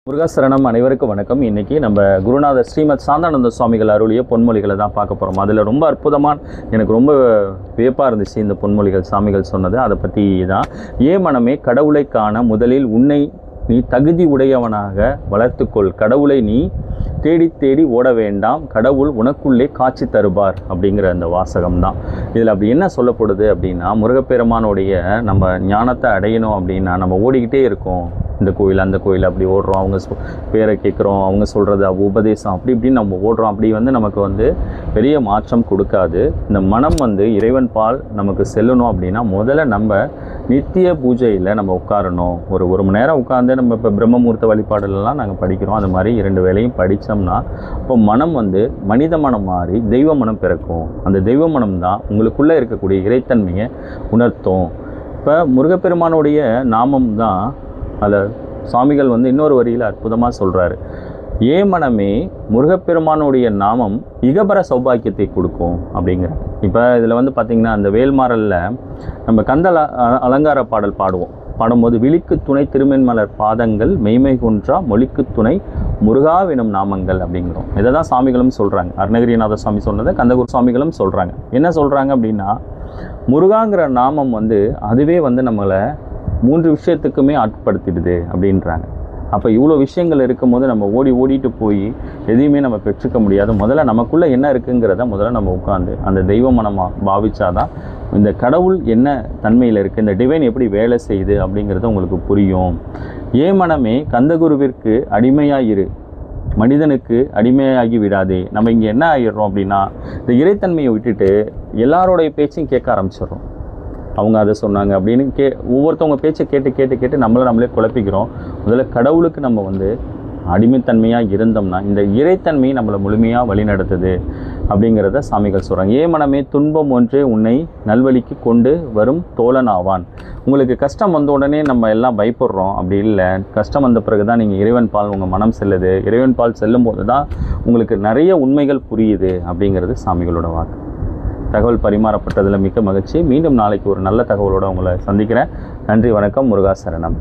முருகாசரணம் அனைவருக்கும் வணக்கம். இன்றைக்கி நம்ம குருநாதர் ஸ்ரீமத் சாந்தானந்த சுவாமிகள் அருளிய பொன்மொழிகளை தான் பார்க்க போகிறோம். அதில் ரொம்ப அற்புதமான எனக்கு ரொம்ப வியப்பாக இருந்துச்சு இந்த பொன்மொழிகள் சாமிகள் சொன்னது. அதை பற்றி தான், மனமே கடவுளை காண முதலில் உன்னை நீ தகுதி உடையவனாக வளர்த்துக்கொள். கடவுளை நீ தேடி தேடி ஓட வேண்டாம், கடவுள் உனக்குள்ளே காட்சி தருவார் அப்படிங்கிற அந்த வாசகம் தான் இதில். அப்படி என்ன சொல்லப்படுது அப்படின்னா, முருகப்பெருமானுடைய நம்ம ஞானத்தை அடையணும் அப்படின்னா நம்ம ஓடிக்கிட்டே இருக்கோம். இந்த கோயில் அந்த கோயில் அப்படி ஓடுறோம், அவங்க பேரை கேட்குறோம், அவங்க சொல்கிறது உபதேசம் அப்படி இப்படின்னு நம்ம ஓடுறோம். அப்படி நமக்கு பெரிய மாற்றம் கொடுக்காது. இந்த மனம் இறைவன் பால் நமக்கு செல்லணும் அப்படின்னா முதல்ல நம்ம நித்திய பூஜையில் நம்ம உட்காரணும். ஒரு மணி நேரம் உட்காந்து நம்ம இப்போ பிரம்மமுகூர்த்த வழிபாடுலாம் நாங்கள் படிக்கிறோம். அது மாதிரி 2 வேளையும் படித்தோம்னா இப்போ மனம் மனித மனம் மாறி தெய்வ மனம் பிறக்கும். அந்த தெய்வ மனம் தான் உங்களுக்குள்ளே இருக்கக்கூடிய இறைத்தன்மையை உணர்த்தும். இப்போ முருகப்பெருமானுடைய நாமம் தான் அதில் சுவாமிகள் இன்னொரு வரியில் அற்புதமாக சொல்கிறாரு, மனமே முருகப்பெருமானுடைய நாமம் இகபர சௌபாக்கியத்தை கொடுக்கும் அப்படிங்கிற. இப்போ இதில் பார்த்திங்கன்னா அந்த வேல்மாறலில் நம்ம கந்த அலங்கார பாடல் பாடும்போது விழிக்கு துணை திருமென்மலர் பாதங்கள் மெய்மை குன்றா மொழிக்கு துணை முருகாவினும் நாமங்கள் அப்படிங்கிறோம். இதை தான் சாமிகளும் சொல்கிறாங்க. அருணகிரிநாத சுவாமி சொன்னதை கந்தகுரு சுவாமிகளும் சொல்கிறாங்க. என்ன சொல்கிறாங்க அப்படின்னா, முருகாங்கிற நாமம் அதுவே நம்மளை 3 விஷயத்துக்குமே ஆட்படுத்திடுது அப்படின்றாங்க. அப்போ இவ்வளோ விஷயங்கள் இருக்கும்போது நம்ம ஓடிட்டு போய் எதையுமே நம்ம பெற்றுக்க முடியாது. முதல்ல நமக்குள்ளே என்ன இருக்குங்கிறத முதல்ல நம்ம உட்காந்து அந்த தெய்வ மனமாக பாவிச்சாதான் இந்த கடவுள் என்ன தன்மையில் இருக்குது, இந்த டிவைன் எப்படி வேலை செய்யுது அப்படிங்கிறது உங்களுக்கு புரியும். மனமே கந்தகுருவிற்கு அடிமையாக இரு, மனிதனுக்கு அடிமையாகி விடாதே. நம்ம இங்கே என்ன ஆகிடுறோம் அப்படின்னா, இந்த இறைத்தன்மையை விட்டுட்டு எல்லாரோடைய பேச்சையும் கேட்க ஆரம்பிச்சிடுறோம். அவங்க அதை சொன்னாங்க அப்படின்னு ஒவ்வொருத்தவங்க பேச்சை கேட்டு நம்மளே குழப்பிக்கிறோம். முதல்ல கடவுளுக்கு நம்ம அடிமைத்தன்மையாக இருந்தோம்னா இந்த இறைத்தன்மையை நம்மளை முழுமையாக வழிநடத்துது அப்படிங்கிறத சாமிகள் சொல்கிறாங்க. மனமே துன்பம் ஒன்றே உன்னை நல்வழிக்கு கொண்டு வரும் தோழனாவான். உங்களுக்கு கஷ்டம் வந்த உடனே நம்ம எல்லாம் பயப்படுறோம். அப்படி இல்லை, கஷ்டம் வந்த பிறகு தான் நீங்கள் இறைவன் பால் உங்கள் மனம் செல்லுது. இறைவன் பால் செல்லும் போது தான் உங்களுக்கு நிறைய உண்மைகள் புரியுது அப்படிங்கிறது சாமிகளோட வாக்கு. தகவல் பரிமாறப்பட்டதில் மிக்க மகிழ்ச்சி. மீண்டும் நாளைக்கு ஒரு நல்ல தகவலோடு உங்களை சந்திக்கிறேன். நன்றி, வணக்கம். முருகாசரணம்.